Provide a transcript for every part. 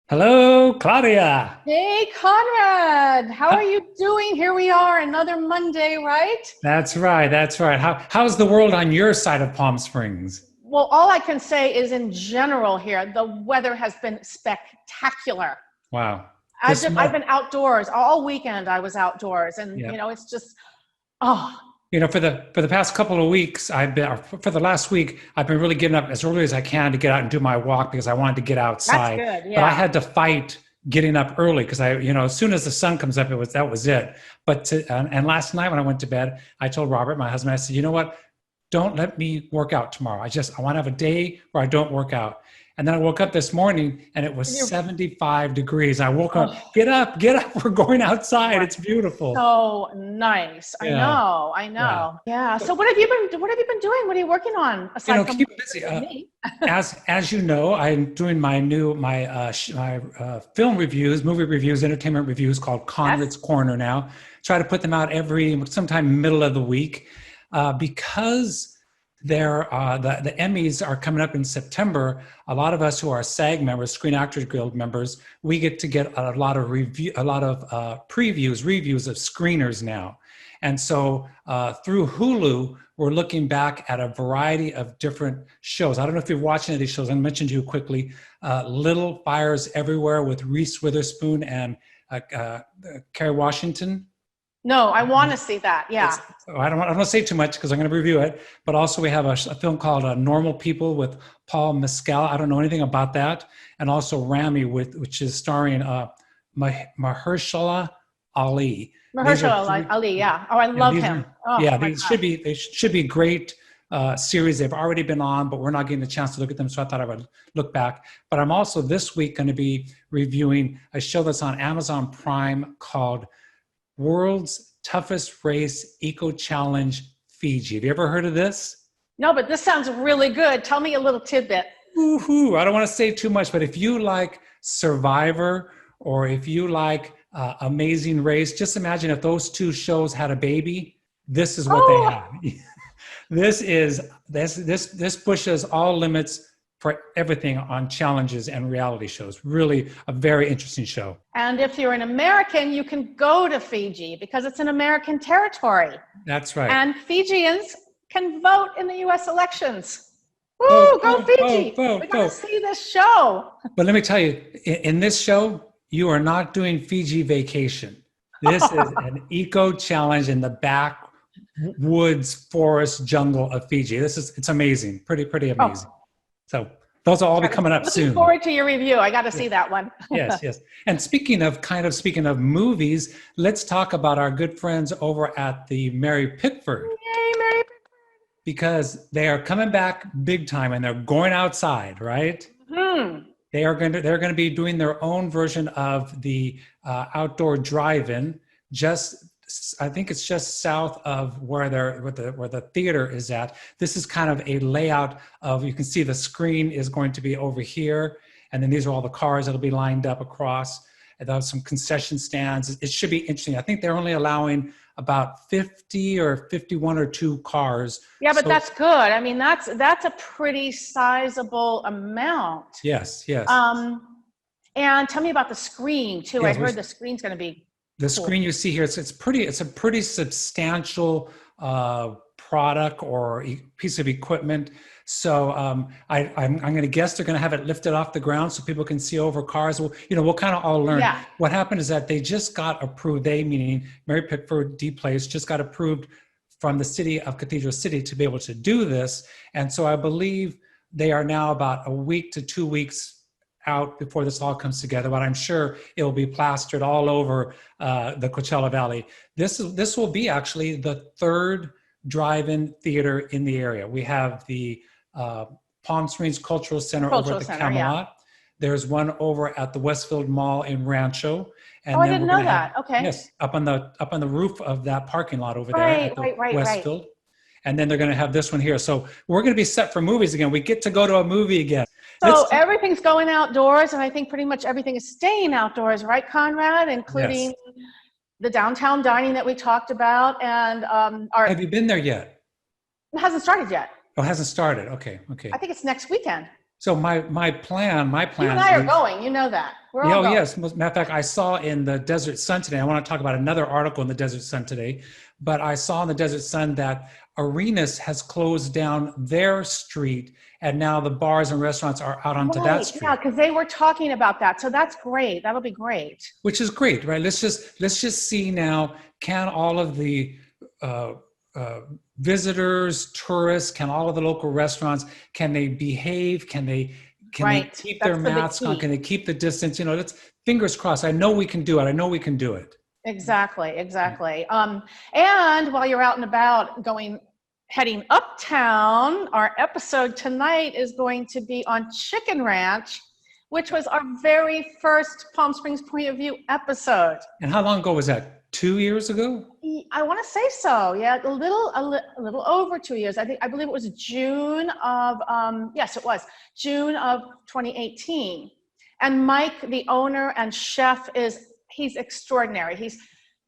Hello, Claudia. Hey, Conrad, how are you doing? Here we are, another Monday, right? That's right. That's right. How's the world on your side of Palm Springs? Well, all I can say is in general here, the weather has been spectacular. Wow. I've This just, I've month, been outdoors all weekend. I was outdoors, and yeah. it's just, oh, For the past couple of weeks, or for the last week, I've been really getting up as early as I can to get out and do my walk because I wanted to get that's outside. good. But I Yeah. had to fight getting up early because as soon as the sun comes up, that was it. And last night when I went to bed, I told Robert, my husband, I said, you know what? Don't let me work out tomorrow. I want to have a day where I don't work out. And then I woke up this morning and it was You're, 75 degrees. I woke up, oh, get up. We're going outside. right. It's beautiful. So nice. I Yeah. know. I Yeah. know. Yeah. So what have you been doing? What are you working on aside from Keep busy. me? As you know, I'm doing my film reviews, movie reviews, entertainment reviews called Yes. Conrad's Corner now. Try to put them out sometime middle of the week, because the Emmys are coming up in September. A lot of us who are SAG members, Screen Actors Guild members, we get a lot of reviews of screeners now. And so through Hulu, we're looking back at a variety of different shows. I don't know if you're watching any of these shows. I mentioned to you quickly, Little Fires Everywhere with Reese Witherspoon and Kerry Washington. No, I want to see that. Yeah. It's, I don't want to say too much because I'm going to review it. But also we have a film called Normal People with Paul Mescal. I don't know anything about that. And also Rami, which is starring Mahershala Ali. These are Mahershala three. Ali, yeah. Oh, I Yeah, love him. Oh my these should gosh. be great series. They've already been on, but we're not getting a chance to look at them. So I thought I would look back. But I'm also this week going to be reviewing a show that's on Amazon Prime called World's Toughest Race Eco Challenge Fiji. Have you ever heard of this? No, but this sounds really good. Tell me a little tidbit. Woohoo! I don't want to say too much, but if you like Survivor or if you like Amazing Race, just imagine if those two shows had a baby. This is what they Oh, have. This pushes all limits for everything on challenges and reality shows. Really, a very interesting show. and if you're an American, you can go to Fiji because it's an American territory. That's right. And Fijians can vote in the US elections. Vote, Woo, go vote, vote, Fiji. We vote, got to vote. see this show. But let me tell you, in this show, you are not doing Fiji vacation. This is an eco challenge in the backwoods, forest, jungle of Fiji. It's amazing, pretty amazing. Oh, So those will all be coming up looking soon. forward to your review. I got to see that one. Yes, yes. And speaking of movies, let's talk about our good friends over at the Mary Pickford, Yay, Mary. because they are coming back big time and they're going outside, right? Hmm. They're going to be doing their own version of the outdoor drive-in. I think it's just south of where the theater is at. This is kind of a layout of, you can see the screen is going to be over here, and then these are all the cars that'll be lined up across. And there's some concession stands. It should be interesting. I think they're only allowing about 50 or 51 or 2 cars. Yeah, but So that's good. I mean, that's a pretty sizable amount. yes, yes. And tell me about the screen too. I Yes, heard the screen's going to be the cool. screen you see here, it's a pretty substantial product or piece of equipment. So I'm going to guess they're going to have it lifted off the ground so people can see over cars. We'll kind of all learn. Yeah. What happened is that they just got approved. They, meaning Mary Pickford D Place, just got approved from the city of Cathedral City to be able to do this. And so I believe they are now about a week to 2 weeks out before this all comes together, but I'm sure it will be plastered all over the Coachella Valley. This will be actually the third drive-in theater in the area. We have the Palm Springs Cultural Center over at the Camelot. Yeah. There's one over at the Westfield Mall in Rancho, and oh, I then didn't know that. Okay. Yes, up on the roof of that parking lot over there at the Westfield. Right. And then they're going to have this one here. So we're going to be set for movies again. We get to go to a movie again. So everything's going outdoors, and I think pretty much everything is staying outdoors, right, Conrad? Including the downtown dining that we talked about, and Have you been there yet? It hasn't started yet. Oh, it hasn't started. Okay. I think it's next weekend. So my plan. You and I are going. You know that. We're all going. Yes. Matter of fact, I saw in the Desert Sun today. I want to talk about another article in the Desert Sun today, but I saw in the Desert Sun that Arenas has closed down their street, and now the bars and restaurants are out onto that street. Yeah, because they were talking about that. So that's great. That'll be great. Which is great, right? Let's just see now. Can all of the visitors, tourists, can all of the local restaurants, can they behave? Can they keep their masks on? Can they keep the distance? Let's fingers crossed. I know we can do it. Exactly. And while you're out and about heading uptown, our episode tonight is going to be on Chicken Ranch, which was our very first Palm Springs Point of View episode. And how long ago was that? 2 years ago? I want to say so. Yeah, a little over 2 years. I believe it was June of yes, it was June of 2018. And Mike, the owner and chef, he's extraordinary.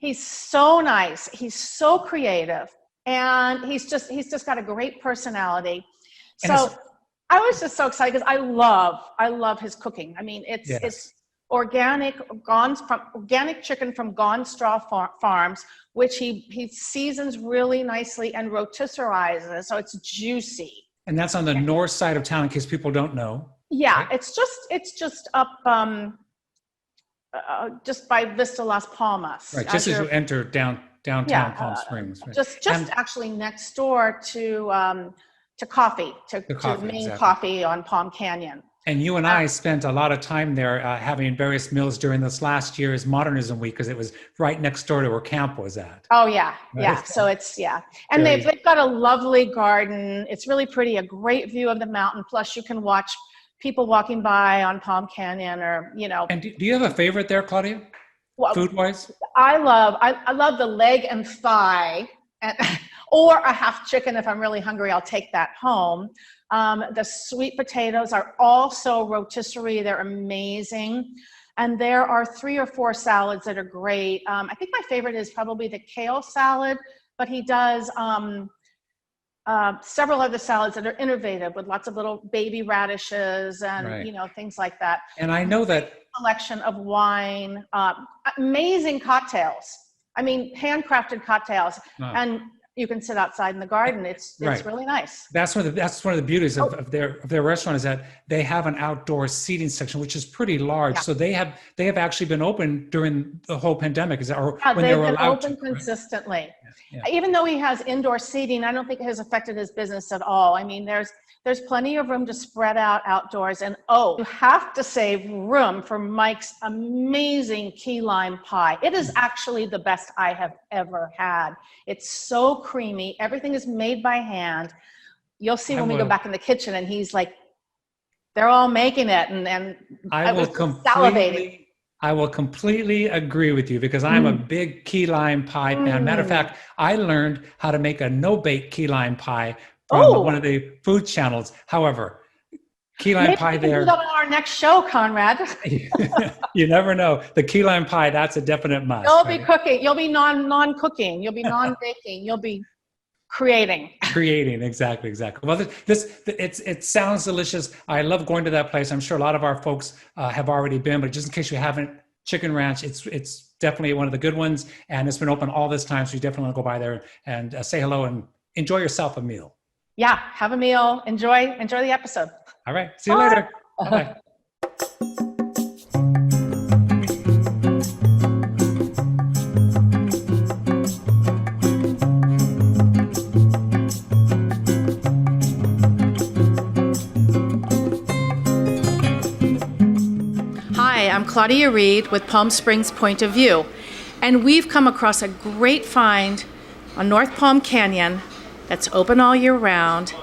He's so nice. He's so creative, and he's just got a great personality. So I was just so excited because I love his cooking. I mean, it's organic chicken from Gone Straw Farms, which he seasons really nicely and rotisserizes, so it's juicy. And that's on the north side of town, in case people don't know. Yeah, right? it's just up just by Vista Las Palmas. Right, just as you enter downtown Palm Springs. Right? Just actually next door to Coffee, to Main Coffee on Palm Canyon. And you and I spent a lot of time there having various meals during this last year's Modernism Week, because it was right next door to where camp was at. Oh, yeah. Right? Yeah. So And they've got a lovely garden. It's really pretty, a great view of the mountain. Plus you can watch people walking by on Palm Canyon And do you have a favorite there, Claudia? Well, food-wise? I love the leg and thigh, or a half chicken. If I'm really hungry, I'll take that home. The sweet potatoes are also rotisserie. They're amazing. And there are 3 or 4 salads that are great. I think my favorite is probably the kale salad, but he does several other salads that are innovative with lots of little baby radishes and, things like that. And I know that collection of wine, amazing cocktails. I mean, handcrafted cocktails. Wow. And you can sit outside in the garden. It's really nice. That's one of the beauties of their restaurant, is that they have an outdoor seating section, which is pretty large. Yeah. So they have actually been open during the whole pandemic. Is that, or when they were allowed to? They've been open consistently. Right? Yeah. Even though he has indoor seating, I don't think it has affected his business at all. I mean, there's plenty of room to spread out outdoors. And you have to save room for Mike's amazing key lime pie. It is actually the best I have ever had. It's so creamy. Everything is made by hand. You'll see when we go back in the kitchen, and he's like, they're all making it. And I was salivating. I will completely agree with you, because I'm a big key lime pie fan. Matter of fact, I learned how to make a no-bake key lime pie from one of the food channels. However, key lime pie there. Maybe on our next show, Conrad. You never know. The key lime pie, that's a definite must. You'll be cooking. You'll be non-cooking. You'll be non-baking. You'll be creating. Exactly. Well, it sounds delicious. I love going to that place. I'm sure a lot of our folks have already been, but just in case you haven't, Chicken Ranch, it's definitely one of the good ones, and it's been open all this time, so you definitely want to go by there and say hello and enjoy yourself a meal. Yeah, have a meal. Enjoy the episode. All right. See you later. Bye-bye. Hi, I'm Claudia Reed with Palm Springs Point of View, and we've come across a great find on North Palm Canyon that's open all year round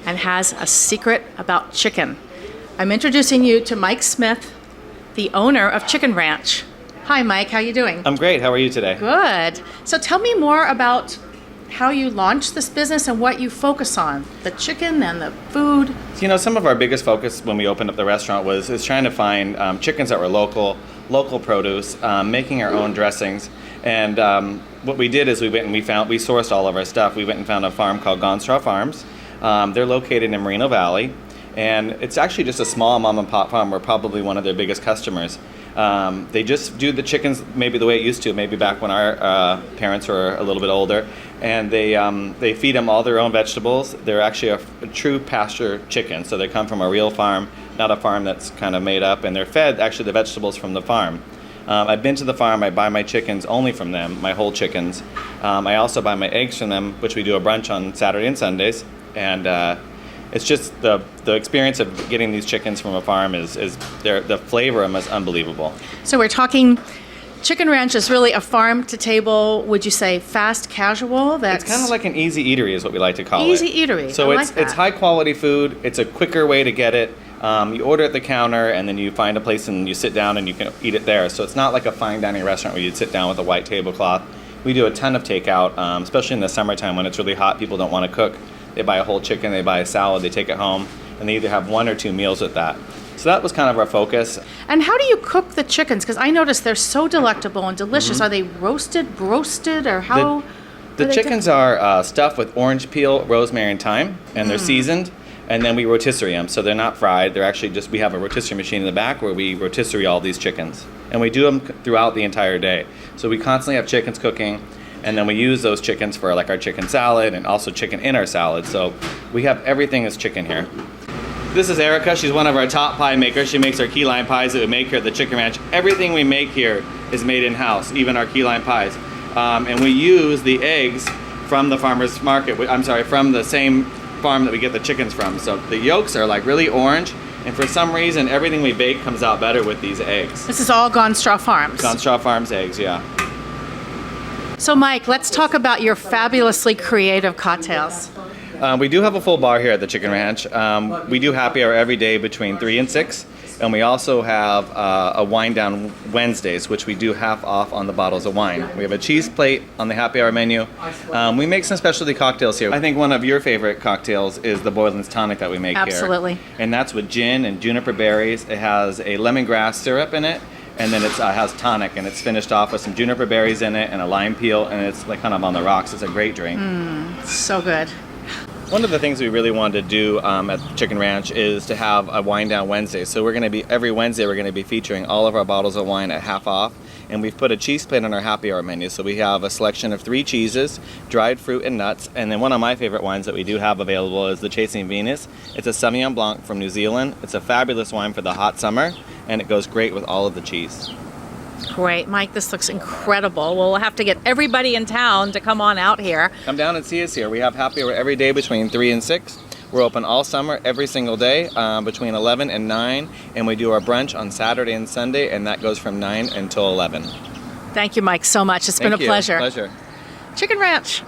and has a secret about chicken. I'm introducing you to Mike Smith, the owner of Chicken Ranch. Hi, Mike. How you doing? I'm great. How are you today? Good. So tell me more about how you launched this business and what you focus on, the chicken and the food. Some of our biggest focus when we opened up the restaurant is trying to find chickens that were local produce, making our own dressings. And what we did is we sourced all of our stuff. We went and found a farm called Gone Straw Farms. They're located in Moreno Valley. And it's actually just a small mom and pop farm. We're probably one of their biggest customers. They just do the chickens maybe the way it used to, maybe back when our parents were a little bit older. And they feed them all their own vegetables. They're actually a true pasture chicken, so they come from a real farm, not a farm that's kind of made up. And they're fed actually the vegetables from the farm. I've been to the farm. I buy my chickens only from them, my whole chickens. I also buy my eggs from them, which we do a brunch on Saturday and Sundays. And it's just the experience of getting these chickens from a farm is the flavor of them is unbelievable. So we're talking, Chicken Ranch is really a farm to table, would you say fast casual? It's kind of like an easy eatery is what we like to call it. Easy eatery, So I it's like that. it's high quality food. It's a quicker way to get it. You order at the counter and then you find a place and you sit down and you can eat it there. So it's not like a fine dining restaurant where you'd sit down with a white tablecloth. We do a ton of takeout, especially in the summertime when it's really hot. People don't want to cook. They buy a whole chicken, they buy a salad, they take it home, and they either have 1 or 2 meals with that. So that was kind of our focus. And how do you cook the chickens? Because I noticed they're so delectable and delicious. Mm-hmm. Are they roasted, broasted, or how? The are they chickens are stuffed with orange peel, rosemary, and thyme, and they're seasoned. And then we rotisserie them, so they're not fried. They're actually just, we have a rotisserie machine in the back where we rotisserie all these chickens. And we do them throughout the entire day. So we constantly have chickens cooking, and then we use those chickens for like our chicken salad and also chicken in our salad. So we have everything as chicken here. This is Erica. She's one of our top pie makers. She makes our key lime pies that we make here at the Chicken Ranch. Everything we make here is made in-house, even our key lime pies. And we use the eggs from the farmer's market. From the same farm that we get the chickens from. So the yolks are like really orange, and for some reason everything we bake comes out better with these eggs. This is all Gone Straw Farms. Gone Straw Farms eggs, yeah. So Mike, let's talk about your fabulously creative cocktails. We do have a full bar here at the Chicken Ranch. We do happy hour every day between 3 and 6. And we also have a wine down Wednesdays, which we do half off on the bottles of wine. We have a cheese plate on the happy hour menu. We make some specialty cocktails here. I think one of your favorite cocktails is the Boylan's Tonic that we make here. Absolutely. And that's with gin and juniper berries. It has a lemongrass syrup in it, and then it has tonic, and it's finished off with some juniper berries in it and a lime peel, and it's like kind of on the rocks. It's a great drink. So good. One of the things we really wanted to do at Chicken Ranch is to have a wine down Wednesday. So every Wednesday we're going to be featuring all of our bottles of wine at half off. And we've put a cheese plate on our happy hour menu. So we have a selection of 3 cheeses, dried fruit and nuts. And then one of my favorite wines that we do have available is the Chasing Venus. It's a Sauvignon Blanc from New Zealand. It's a fabulous wine for the hot summer, and it goes great with all of the cheese. Great, Mike, this looks incredible. We'll have to get everybody in town to come on out here. Come down and see us here. We have happy hour every day between 3 and 6. We're open all summer, every single day, between 11 and 9. And we do our brunch on Saturday and Sunday, and that goes from 9 until 11. Thank you, Mike, so much. It's been a pleasure. Pleasure. Chicken Ranch.